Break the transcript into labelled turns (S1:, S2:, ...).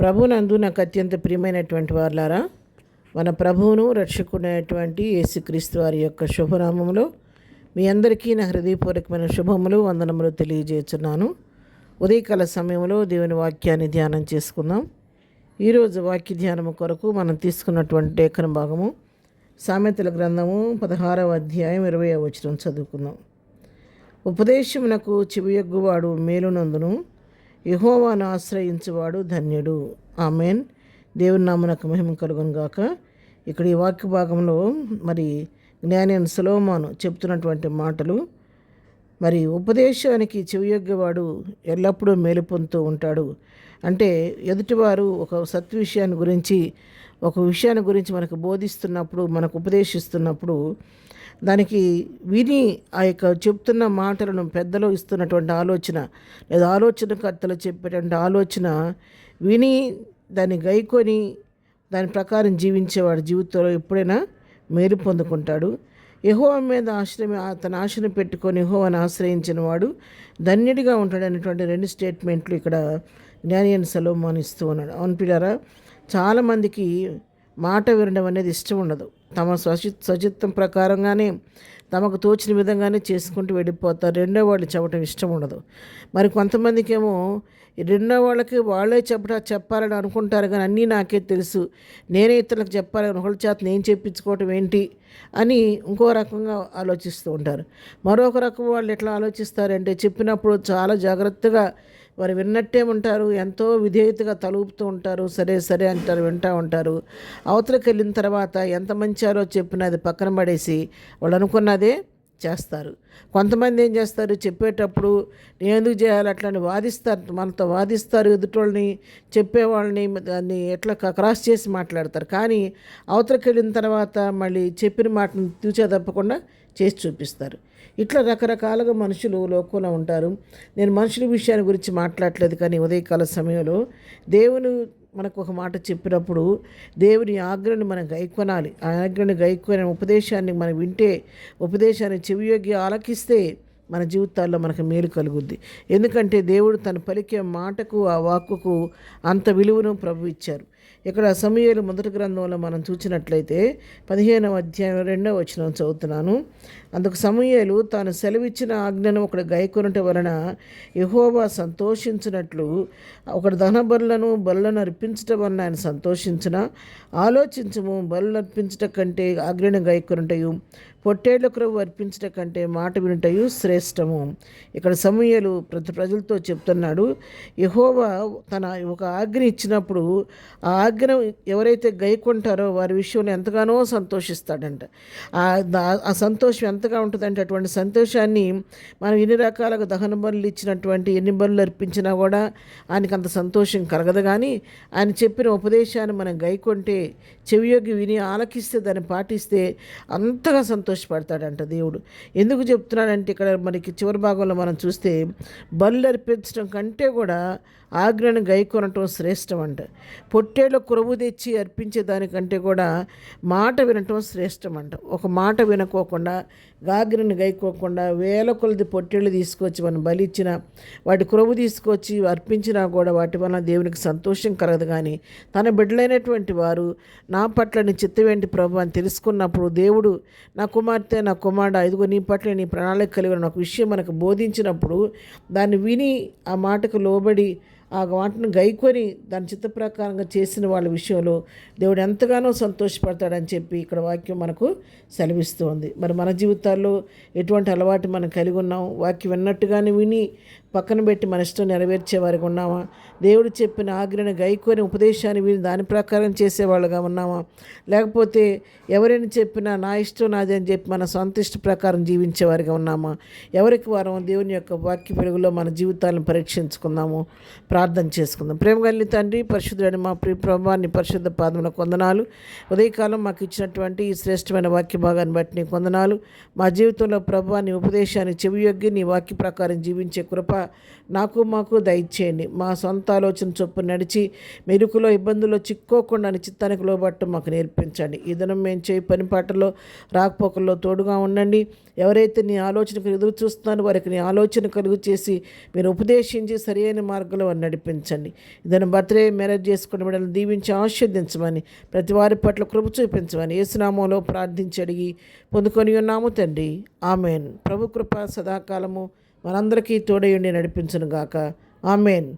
S1: ప్రభునందు నాకు అత్యంత ప్రియమైనటువంటి వారులారా, మన ప్రభువును రక్షకుడైనటువంటి యేసుక్రీస్తు వారి యొక్క శుభనామములో మీ అందరికీ నా హృదయపూర్వకమైన శుభములు వందనములు తెలియజేస్తున్నాను. ఉదయకాల సమయంలో దేవుని వాక్యాన్ని ధ్యానం చేసుకుందాం. ఈరోజు వాక్య ధ్యానము కొరకు మనం తీసుకున్నటువంటి లేఖన భాగము సామెతల గ్రంథము 16వ అధ్యాయం 20వ వచనం చదువుకుందాం. ఉపదేశమునకు చెవియొగ్గువాడు మేలునందును, యెహోవాను ఆశ్రయించువాడు ధన్యుడు. ఆమెన్. దేవుని నామమునకు మహిమ కలుగును గాక. ఇక్కడ ఈ వాక్య భాగంలో మరి జ్ఞాని అయిన సొలొమోను చెప్తున్నటువంటి మాటలు, మరి ఉపదేశానికి చెవియొగ్గేవాడు ఎల్లప్పుడూ మేలు పొందుతూ ఉంటాడు. అంటే ఎదుటివారు ఒక సత్విషయాన్ని గురించి ఒక విషయాన్ని గురించి మనకు బోధిస్తున్నప్పుడు, మనకు ఉపదేశిస్తున్నప్పుడు దానికి విని ఆ యొక్క చెప్తున్న మాటలను పెద్దలు ఇస్తున్నటువంటి ఆలోచన లేదా ఆలోచనకర్తలు చెప్పేటువంటి ఆలోచన విని దాన్ని గైకొని దాని ప్రకారం జీవించేవాడు జీవితంలో ఎప్పుడైనా మేలు పొందుకుంటాడు. యెహోవా మీద తన ఆశను పెట్టుకొని యెహోవాను ఆశ్రయించిన వాడు ధన్యుడిగా ఉంటాడు అనేటువంటి 2 స్టేట్మెంట్లు ఇక్కడ జ్ఞాని అయిన సొలొమోను ఇస్తూ ఉన్నాడు. అవును పిల్లారా, చాలామందికి మాట వినడం అనేది ఇష్టం ఉండదు. తమ స్వచిత్తం ప్రకారంగానే తమకు తోచిన విధంగానే చేసుకుంటూ వెళ్ళిపోతారు. రెండో వాళ్ళు చెప్పడం ఇష్టం ఉండదు. మరి కొంతమందికి ఏమో రెండో వాళ్ళకి వాళ్ళే చెప్పాలని అనుకుంటారు, కానీ అన్నీ నాకే తెలుసు, నేనే ఇతరులకు చెప్పాలని ఒకళ్ళ చేత నేను చెప్పించుకోవటం ఏంటి అని ఇంకో రకంగా ఆలోచిస్తూ ఉంటారు. మరొక రకం వాళ్ళు ఎట్లా ఆలోచిస్తారంటే చెప్పినప్పుడు చాలా జాగ్రత్తగా వారు విన్నట్టే ఉంటారు, ఎంతో విధేయతగా తలుపుతూ ఉంటారు, సరే సరే అంటారు, వింటూ ఉంటారు. అవతలకి వెళ్ళిన తర్వాత ఎంత మంచారో చెప్పినా అది పక్కన పడేసి వాళ్ళు అనుకున్నదే చేస్తారు. కొంతమంది ఏం చేస్తారు, చెప్పేటప్పుడు నేను ఎందుకు చేయాలి అట్లని వాదిస్తారు, మనతో వాదిస్తారు, ఎదుటోళ్ళని చెప్పేవాళ్ళని దాన్ని ఎట్లా క్రాస్ చేసి మాట్లాడతారు. కానీ అవతలకి వెళ్ళిన తర్వాత మళ్ళీ చెప్పిన మాటను తూచా తప్పకుండా చేసి చూపిస్తారు. ఇట్లా రకరకాలుగా మనుషులు లోకంలో ఉంటారు. నేను మనుషుల విషయాన్ని గురించి మాట్లాడలేదు, కానీ ఉదయకాల సమయంలో దేవుని మనకు ఒక మాట చెప్పినప్పుడు దేవుని ఆజ్ఞను మనం గైకొనాలి. ఆ ఆజ్ఞను గైకొనే ఉపదేశాన్ని మనం వింటే, ఉపదేశాన్ని చెవియొగ్గి ఆలకిస్తే మన జీవితాల్లో మనకు మేలు కలుగుద్ది. ఎందుకంటే దేవుడు తను పలికే మాటకు, ఆ వాక్కుకు అంత విలువను ప్రభు ఇచ్చారు. ఇక్కడ సమూయేలు మొదటి గ్రంథంలో మనం చూసినట్లయితే 15వ అధ్యాయం 2వ వచనం చదువుతున్నాను. అందుకు సమూయేలు తాను సెలవిచ్చిన ఆజ్ఞను ఒకడు గైకొనుట వలన యెహోవా సంతోషించినట్లు ఒకడు దహన బలులను అర్పించటం వలన ఆయన సంతోషించిన, ఆలోచించము, బలులు అర్పించట కంటే ఆజ్ఞను గైకొనుటయు పొట్టేళ్ల క్రొవ్వు అర్పించట కంటే మాట వినుటయు శ్రేష్టము. ఇక్కడ సమూయేలు ప్రజలతో చెప్తున్నాడు, యెహోవా తన ఒక ఆజ్ఞ ఇచ్చినప్పుడు ఆ ఆజ్ఞను ఎవరైతే గైకొంటారో వారి విషయంలో ఎంతగానో సంతోషిస్తాడంట. ఆ సంతోషం ఎంతగా ఉంటుందంటే అటువంటి సంతోషాన్ని మనం ఎన్ని రకాలుగా దహన బలులు ఇచ్చినటువంటి ఎన్ని బలులు అర్పించినా కూడా ఆయనకి అంత సంతోషం కలగదు. కానీ ఆయన చెప్పిన ఉపదేశాన్ని మనం గైకొంటే, చెవియొగ్గి విని ఆలకిస్తే, దాన్ని పాటిస్తే అంతగా సంతోషపడతాడంట దేవుడు. ఎందుకు చెప్తున్నాడంటే ఇక్కడ మనకి చివరి భాగంలో మనం చూస్తే బలులు అర్పించడం కంటే కూడా ఆజ్ఞను గైకొనటం శ్రేష్టం అంట. పొట్టేళ్ళ కొరువు తెచ్చి అర్పించే దానికంటే కూడా మాట వినటం శ్రేష్టం అంట. ఒక మాట వినుకోకుండా, ఆజ్ఞను గైకోకుండా వేల కొలది పొట్టేళ్ళు తీసుకొచ్చి మనం బలిచ్చిన, వాటి కొరువు తీసుకొచ్చి అర్పించినా కూడా వాటి వలన దేవునికి సంతోషం కలగదు. కానీ తన బిడ్డలైనటువంటి వారు నా పట్ల నీ చిత్తమేంటి ప్రభు అని తెలుసుకున్నప్పుడు, దేవుడు నా కుమార్తె, నా కుమారుడు, ఇదిగో నీ పట్ల నీ ప్రణాళిక కలిగిన ఒక విషయం మనకు బోధించినప్పుడు దాన్ని విని ఆ మాటకు లోబడి ఆ మాటను గైకొని దాని చిత్త ప్రకారంగా చేసిన వాళ్ళ విషయంలో దేవుడు ఎంతగానో సంతోషపడతాడని చెప్పి ఇక్కడ వాక్యం మనకు సెలవిస్తుంది. మరి మన జీవితాల్లో ఎటువంటి అలవాటు మనం కలిగి ఉన్నాం? వాక్యం విన్నట్టుగానే విని పక్కన పెట్టి మన ఇష్టం నెరవేర్చే వారికి ఉన్నామా? దేవుడు చెప్పిన ఆజ్ఞను గైకొని ఉపదేశాన్ని విని దాని ప్రకారం చేసేవాళ్ళుగా ఉన్నామా? లేకపోతే ఎవరైనా చెప్పినా నా ఇష్టం నాది అని చెప్పి మన సొంత ఇష్ట ప్రకారం జీవించేవారిగా ఉన్నామా? ఎవరికి వారం దేవుని యొక్క వాక్య వెలుగులో మన జీవితాలను పరీక్షించుకుందాము. ప్రార్థన చేసుకుందాం. ప్రేమ కలిగిన తండ్రి, పరిశుద్ధుడైన మా ప్రియ ప్రభువాన్ని పరిశుద్ధ పాదములకు వందనాలు. ఉదయకాలం మాకు ఇచ్చినటువంటి ఈ శ్రేష్టమైన వాక్య భాగాన్ని బట్టి నీకు వందనాలు. మా జీవితంలో ప్రభువాన్ని ఉపదేశాన్ని చెవియొగ్గి నీ వాక్య ప్రకారం జీవించే కృప నాకు మాకు దయచేయండి. మా సొంత ఆలోచన చొప్పున నడిచి మెరుకులో ఇబ్బందుల్లో చిక్కోకుండా నీ చిత్తానికి లోబట్టు మాకు నేర్పించండి. ఈ దినం మేము చేయి పని పాటల్లో రాకపోకల్లో తోడుగా ఉండండి. ఎవరైతే నీ ఆలోచనకు ఎదురు చూస్తున్నారో వారికి నీ ఆలోచన కలుగు చేసి మీరు ఉపదేశించి సరైన మార్గంలో వారిని నడిపించండి. ఇదను బర్త్డే మ్యారేజ్ చేసుకుని బిడ్డలను దీవించి ఆశీర్వదించమని, ప్రతి వారి పట్ల కృప చూపించమని యేసునామములో ప్రార్థించి అడిగి పొందుకొని ఉన్నాము తండ్రి. ఆమెన్. ప్రభు కృప సదాకాలము మనందరికీ తోడయుండి నడిపించును గాక. ఆమెన్.